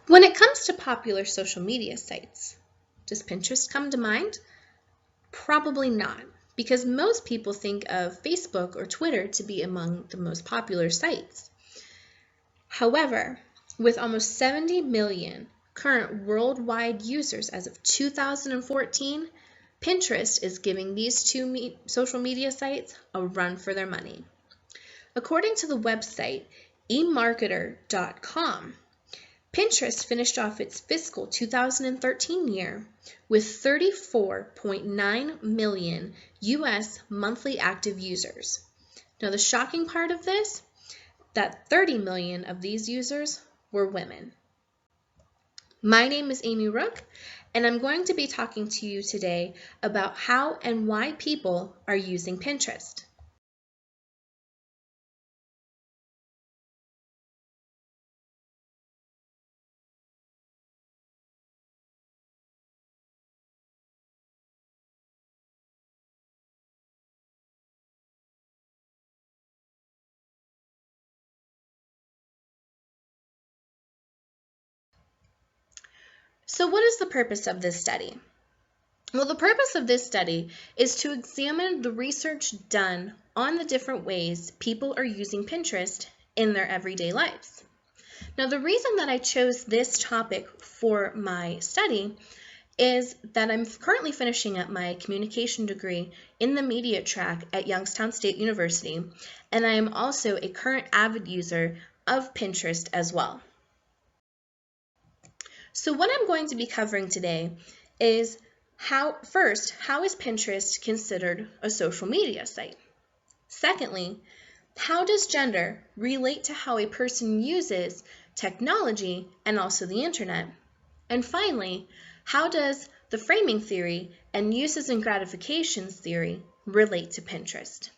When it comes to popular social media sites, does Pinterest come to mind? Probably not, because most people think of Facebook or Twitter to be among the most popular sites. However, with almost 70 million current worldwide users as of 2014, Pinterest is giving these two social media sites a run for their money. According to the website emarketer.com, Pinterest finished off its fiscal 2013 year with 34.9 million US monthly active users. Now, the shocking part of this, that 30 million of these users were women. My name is Amy Rook, and I'm going to be talking to you today about how and why people are using Pinterest. So what is the purpose of this study? Well, the purpose of this study is to examine the research done on the different ways people are using Pinterest in their everyday lives. Now, the reason that I chose this topic for my study is that I'm currently finishing up my communication degree in the media track at Youngstown State University, and I am also a current avid user of Pinterest as well. So what I'm going to be covering today is how is Pinterest considered a social media site? Secondly, how does gender relate to how a person uses technology and also the internet? And finally, how does the framing theory and uses and gratifications theory relate to Pinterest?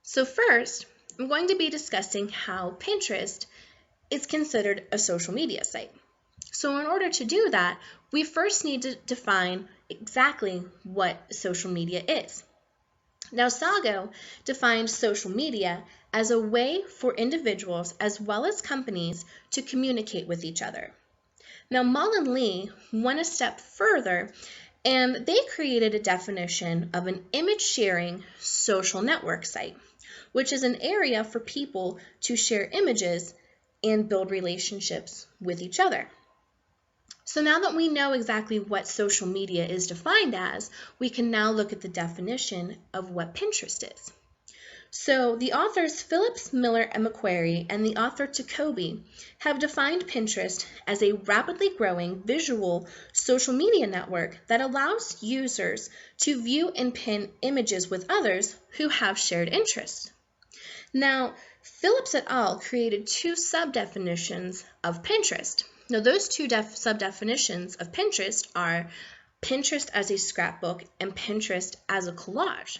So first, I'm going to be discussing how Pinterest is considered a social media site. So in order to do that, we first need to define exactly what social media is. Now, Sago defined social media as a way for individuals as well as companies to communicate with each other. Now, Mullen Lee went a step further, and they created a definition of an image-sharing social network site, which is an area for people to share images and build relationships with each other. So now that we know exactly what social media is defined as, we can now look at the definition of what Pinterest is. So the authors Phillips, Miller, and McQuarrie and the author Jacoby have defined Pinterest as a rapidly growing visual social media network that allows users to view and pin images with others who have shared interests. Now, Phillips et al. Created two sub-definitions of Pinterest. Now, those two sub-definitions of Pinterest are Pinterest as a scrapbook and Pinterest as a collage.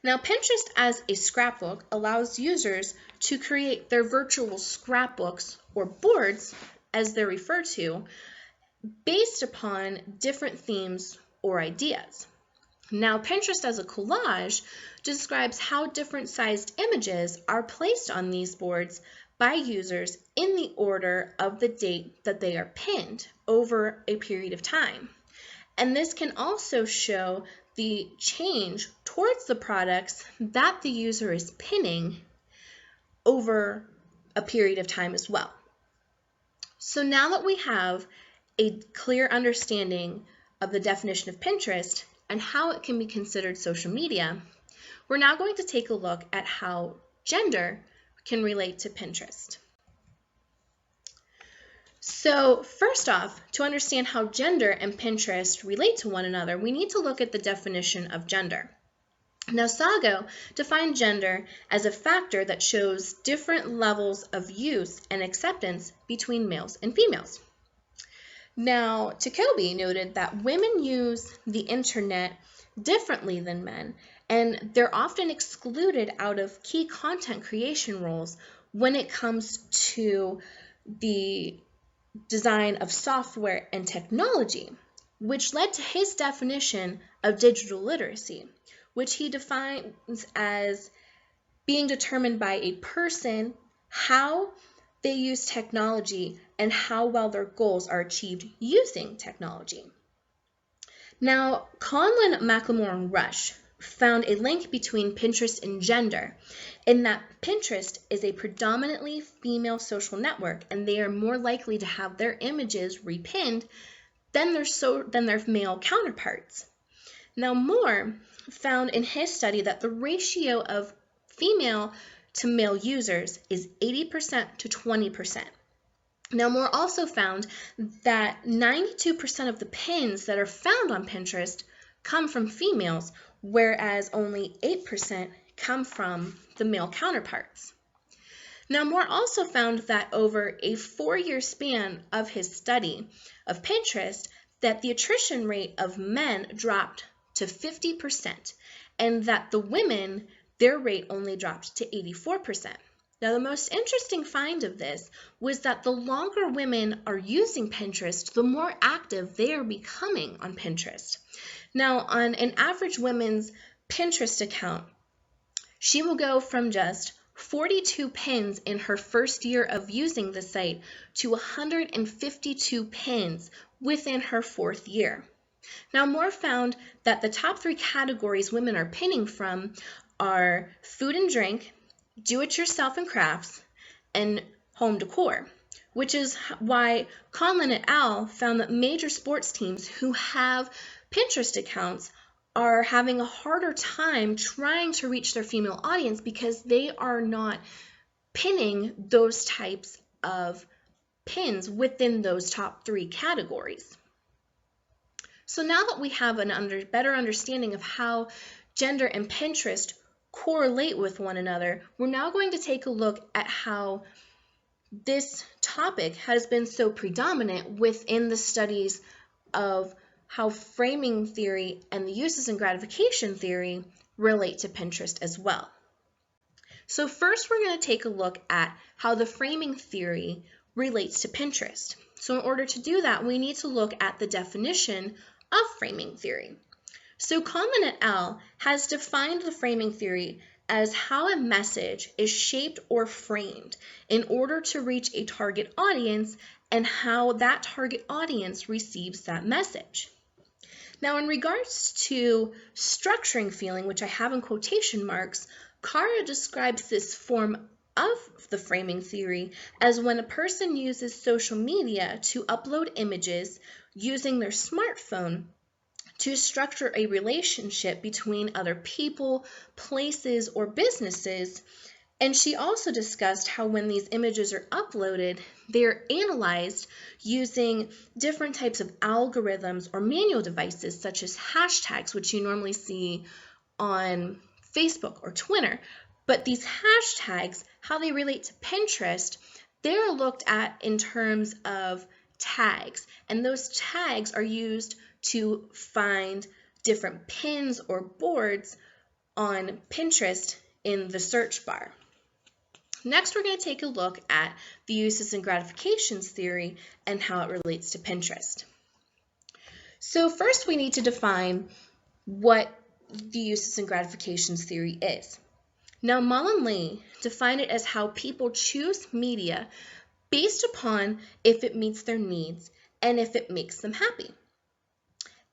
Now, Pinterest as a scrapbook allows users to create their virtual scrapbooks or boards, as they're referred to, based upon different themes or ideas. Now, Pinterest as a collage describes how different sized images are placed on these boards by users in the order of the date that they are pinned over a period of time. And this can also show the change towards the products that the user is pinning over a period of time as well. So now that we have a clear understanding of the definition of Pinterest and how it can be considered social media, we're now going to take a look at how gender can relate to Pinterest. So first off, to understand how gender and Pinterest relate to one another, we need to look at the definition of gender. Now, Sago defined gender as a factor that shows different levels of use and acceptance between males and females. Now, Jacoby noted that women use the internet differently than men, and they're often excluded out of key content creation roles when it comes to the design of software and technology, which led to his definition of digital literacy, which he defines as being determined by a person, how they use technology, and how well their goals are achieved using technology. Now, Conlon, McLemore, and Rush found a link between Pinterest and gender, in that Pinterest is a predominantly female social network, and they are more likely to have their images repinned than their male counterparts. Now, Moore found in his study that the ratio of female to male users is 80% to 20%. Now, Moore also found that 92% of the pins that are found on Pinterest come from females, whereas only 8% come from the male counterparts. Now, Moore also found that over a 4-year span of his study of Pinterest, that the attrition rate of men dropped to 50%, and that the women, their rate only dropped to 84%. Now, the most interesting find of this was that the longer women are using Pinterest, the more active they are becoming on Pinterest. Now, on an average woman's Pinterest account, she will go from just 42 pins in her first year of using the site to 152 pins within her 4th year. Now, Moore found that the top 3 categories women are pinning from are food and drink, do-it-yourself and crafts, and home decor, which is why Conlon et al. Found that major sports teams who have Pinterest accounts are having a harder time trying to reach their female audience because they are not pinning those types of pins within those top 3 categories. So now that we have a better understanding of how gender and Pinterest correlate with one another, we're now going to take a look at how this topic has been so predominant within the studies of how framing theory and the uses and gratification theory relate to Pinterest as well. So first, we're going to take a look at how the framing theory relates to Pinterest. So in order to do that, we need to look at the definition of framing theory. So Conlon et al. Has defined the framing theory as how a message is shaped or framed in order to reach a target audience and how that target audience receives that message. Now, in regards to structuring feeling, which I have in quotation marks, Cara describes this form of the framing theory as when a person uses social media to upload images using their smartphone to structure a relationship between other people, places, or businesses. And she also discussed how when these images are uploaded, they're analyzed using different types of algorithms or manual devices such as hashtags, which you normally see on Facebook or Twitter. But these hashtags, how they relate to Pinterest, they're looked at in terms of tags, and those tags are used to find different pins or boards on Pinterest in the search bar. Next, we're going to take a look at the uses and gratifications theory and how it relates to Pinterest. So first, we need to define what the uses and gratifications theory is. Now, Mullen Lee defined it as how people choose media based upon if it meets their needs and if it makes them happy.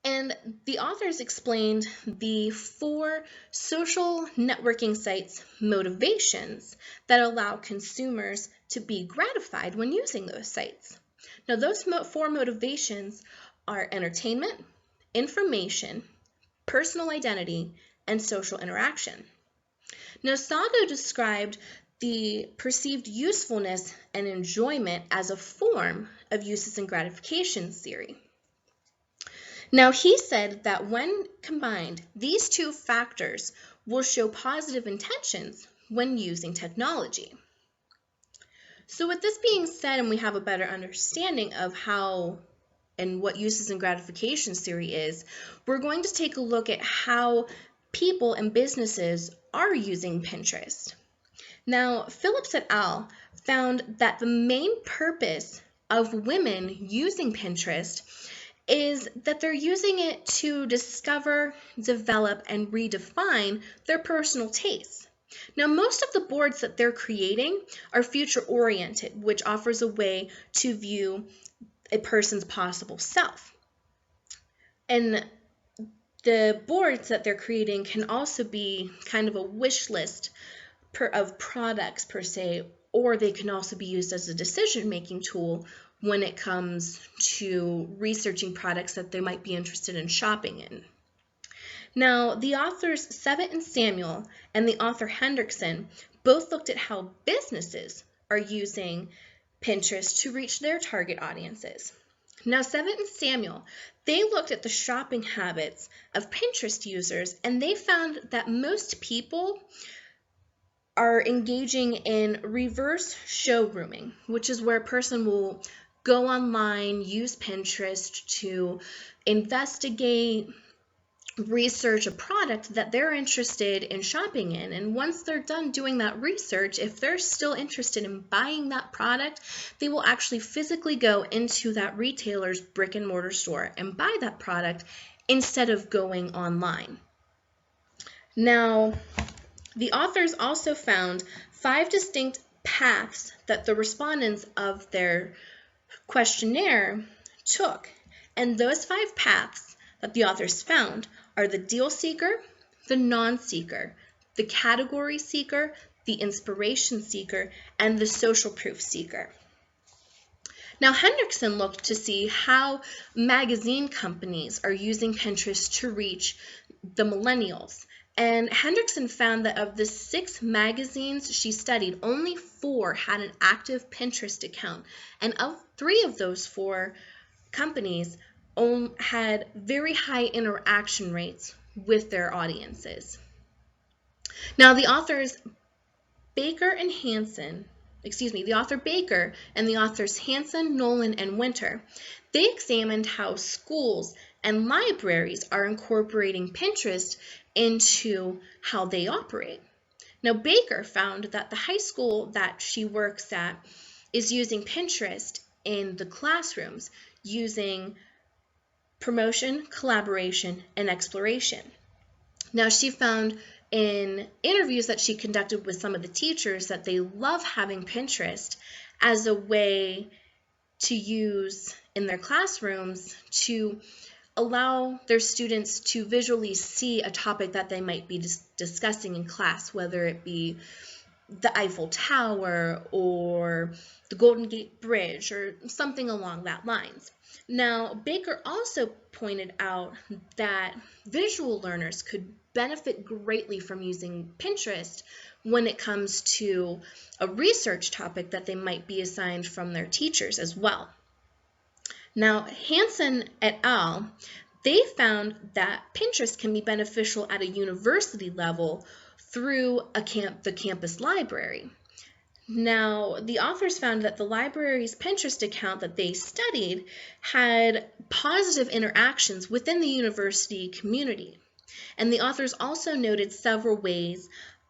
And the authors explained the 4 social networking sites motivations that allow consumers to be gratified when using those sites. Now, those 4 motivations are entertainment, information, personal identity, and social interaction. Now, Sago described the perceived usefulness and enjoyment as a form of uses and gratifications theory. Now, he said that when combined, these 2 factors will show positive intentions when using technology. So with this being said, and we have a better understanding of how and what uses and gratifications theory is, we're going to take a look at how people and businesses are using Pinterest. Now, Phillips et al. Found that the main purpose of women using Pinterest is that they're using it to discover, develop, and redefine their personal tastes. Now, most of the boards that they're creating are future-oriented, which offers a way to view a person's possible self. And the boards that they're creating can also be kind of a wish list of products per se, or they can also be used as a decision-making tool when it comes to researching products that they might be interested in shopping in. Now, the authors Sevitt and Samuel and the author Hendrickson both looked at how businesses are using Pinterest to reach their target audiences. Now, Sevitt and Samuel, they looked at the shopping habits of Pinterest users, and they found that most people are engaging in reverse showrooming, which is where a person will go online, use Pinterest to investigate, research a product that they're interested in shopping in. And once they're done doing that research, if they're still interested in buying that product, they will actually physically go into that retailer's brick and mortar store and buy that product instead of going online. Now, the authors also found 5 distinct paths that the respondents of their questionnaire took. And those 5 paths that the authors found are the deal seeker, the non-seeker, the category seeker, the inspiration seeker, and the social proof seeker. Now, Hendrickson looked to see how magazine companies are using Pinterest to reach the millennials. And Hendrickson found that of the 6 magazines she studied, only 4 had an active Pinterest account. And of 3 of those 4 companies had very high interaction rates with their audiences. Now, the authors Baker and the author Baker and the authors Hansen, Nolan, and Winter, they examined how schools and libraries are incorporating Pinterest into how they operate. Now, Baker found that the high school that she works at is using Pinterest in the classrooms, using promotion, collaboration, and exploration. Now, she found in interviews that she conducted with some of the teachers that they love having Pinterest as a way to use in their classrooms to allow their students to visually see a topic that they might be discussing in class, whether it be the Eiffel Tower or the Golden Gate Bridge or something along that lines. Now, Baker also pointed out that visual learners could benefit greatly from using Pinterest when it comes to a research topic that they might be assigned from their teachers as well. Now, Hansen et al., they found that Pinterest can be beneficial at a university level through the campus library. Now, the authors found that the library's Pinterest account that they studied had positive interactions within the university community. And the authors also noted several ways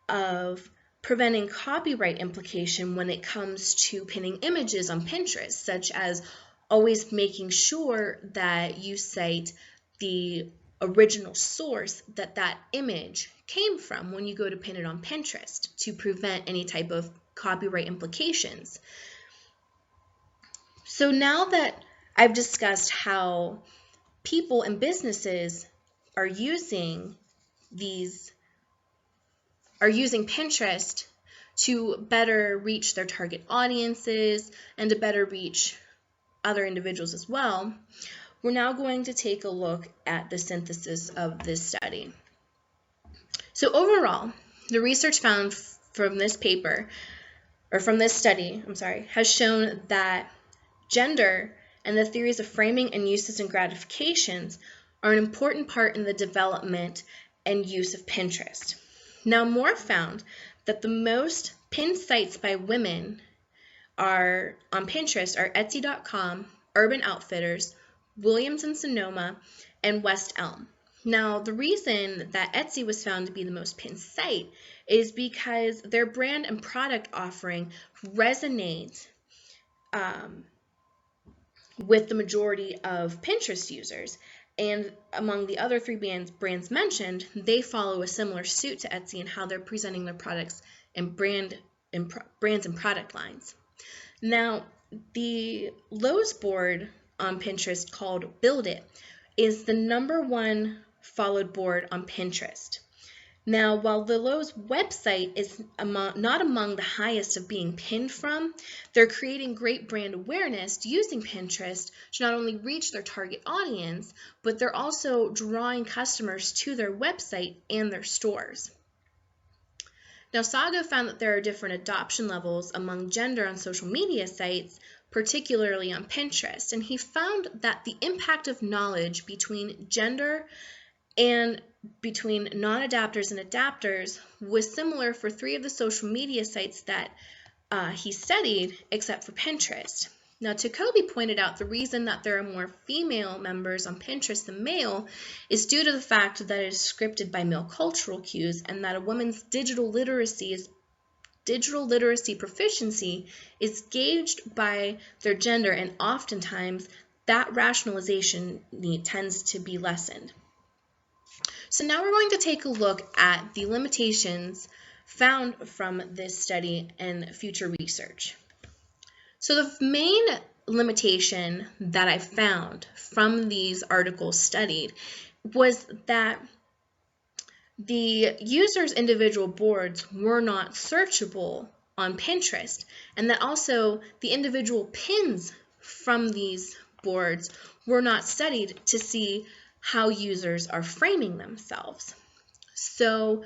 of preventing copyright implication when it comes to pinning images on Pinterest, such as always making sure that you cite the original source that that image came from when you go to pin it on Pinterest to prevent any type of copyright implications. So now that I've discussed how people and businesses are using Pinterest to better reach their target audiences and to better reach other individuals as well, we're now going to take a look at the synthesis of this study. So overall, the research found from this study, has shown that gender and the theories of framing and uses and gratifications are an important part in the development and use of Pinterest. Now, Moore found that the most pinned sites by women on Pinterest are Etsy.com, Urban Outfitters, Williams and Sonoma, and West Elm. Now, the reason that Etsy was found to be the most pinned site is because their brand and product offering resonates with the majority of Pinterest users. And among the other three brands mentioned, they follow a similar suit to Etsy in how they're presenting their products and brands and product lines. Now, the Lowe's board on Pinterest called Build It is the #1 followed board on Pinterest. Now, while the Lowe's website is not among the highest of being pinned from, they're creating great brand awareness using Pinterest to not only reach their target audience, but they're also drawing customers to their website and their stores. Now, Sago found that there are different adoption levels among gender on social media sites, particularly on Pinterest, and he found that the impact of knowledge between gender and between non-adapters and adapters was similar for 3 of the social media sites that he studied, except for Pinterest. Now, Takobi pointed out the reason that there are more female members on Pinterest than male is due to the fact that it is scripted by male cultural cues and that a woman's digital literacy proficiency is gauged by their gender, and oftentimes that rationalization need tends to be lessened. So now we're going to take a look at the limitations found from this study and future research. So the main limitation that I found from these articles studied was that the users' individual boards were not searchable on Pinterest, and that also the individual pins from these boards were not studied to see how users are framing themselves. So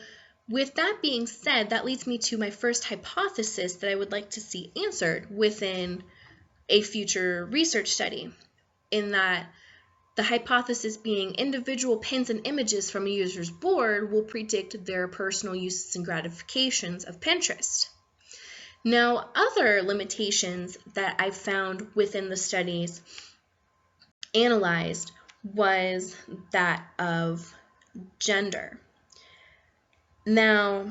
with that being said, that leads me to my first hypothesis that I would like to see answered within a future research study, in that the hypothesis being individual pins and images from a user's board will predict their personal uses and gratifications of Pinterest. Now, other limitations that I found within the studies analyzed was that of gender. Now,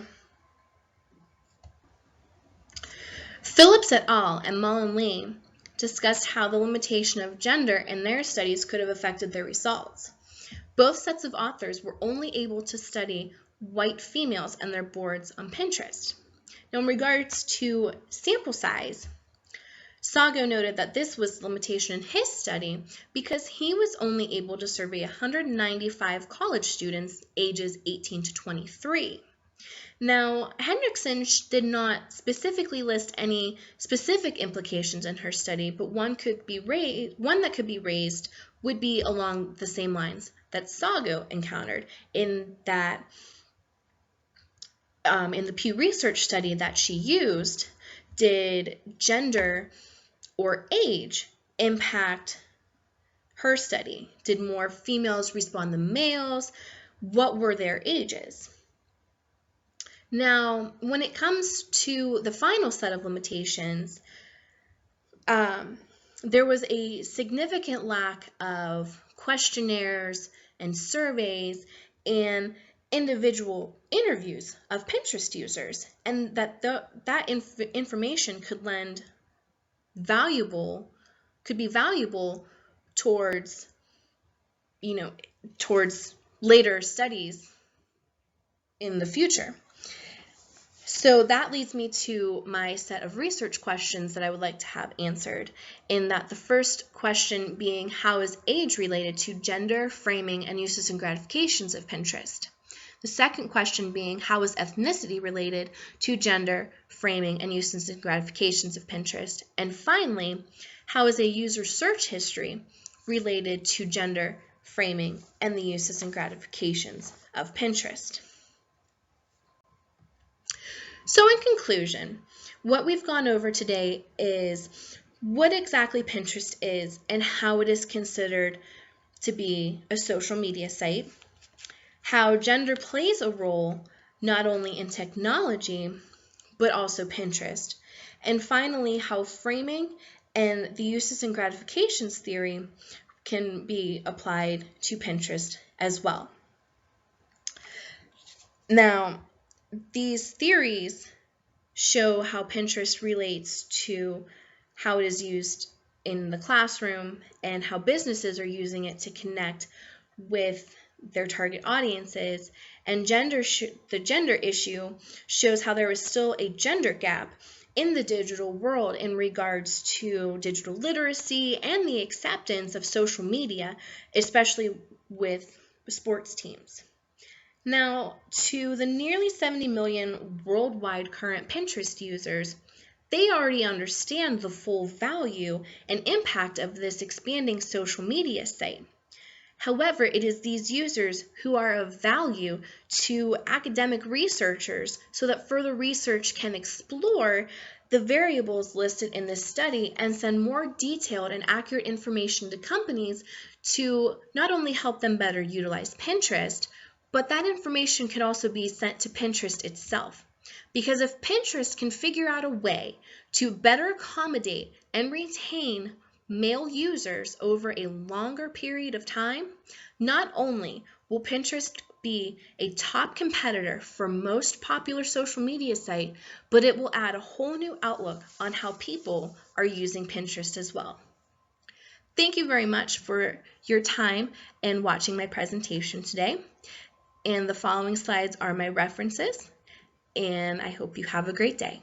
Phillips et al. And Mullen Lee discussed how the limitation of gender in their studies could have affected their results. Both sets of authors were only able to study white females and their boards on Pinterest. Now, in regards to sample size, Sago noted that this was the limitation in his study because he was only able to survey 195 college students ages 18 to 23. Now, Hendrickson did not specifically list any specific implications in her study, but one that could be raised would be along the same lines that Sago encountered, in that in the Pew Research study that she used, did gender or age impact her study? Did more females respond than males? What were their ages? Now, when it comes to the final set of limitations, there was a significant lack of questionnaires and surveys and individual interviews of Pinterest users, and that information could be valuable towards later studies in the future. So that leads me to my set of research questions that I would like to have answered, in that the first question being, how is age related to gender, framing, and uses and gratifications of Pinterest? The second question being, how is ethnicity related to gender, framing, and uses and gratifications of Pinterest? And finally, how is a user's search history related to gender, framing, and the uses and gratifications of Pinterest? So in conclusion, what we've gone over today is what exactly Pinterest is and how it is considered to be a social media site, how gender plays a role not only in technology, but also Pinterest, and finally, how framing and the uses and gratifications theory can be applied to Pinterest as well. Now, these theories show how Pinterest relates to how it is used in the classroom and how businesses are using it to connect with their target audiences. And the gender issue shows how there is still a gender gap in the digital world in regards to digital literacy and the acceptance of social media, especially with sports teams. Now, to the nearly 70 million worldwide current Pinterest users, they already understand the full value and impact of this expanding social media site. However, it is these users who are of value to academic researchers so that further research can explore the variables listed in this study and send more detailed and accurate information to companies to not only help them better utilize Pinterest, but that information could also be sent to Pinterest itself. Because if Pinterest can figure out a way to better accommodate and retain male users over a longer period of time, not only will Pinterest be a top competitor for most popular social media site, but it will add a whole new outlook on how people are using Pinterest as well. Thank you very much for your time and watching my presentation today. And the following slides are my references, and I hope you have a great day.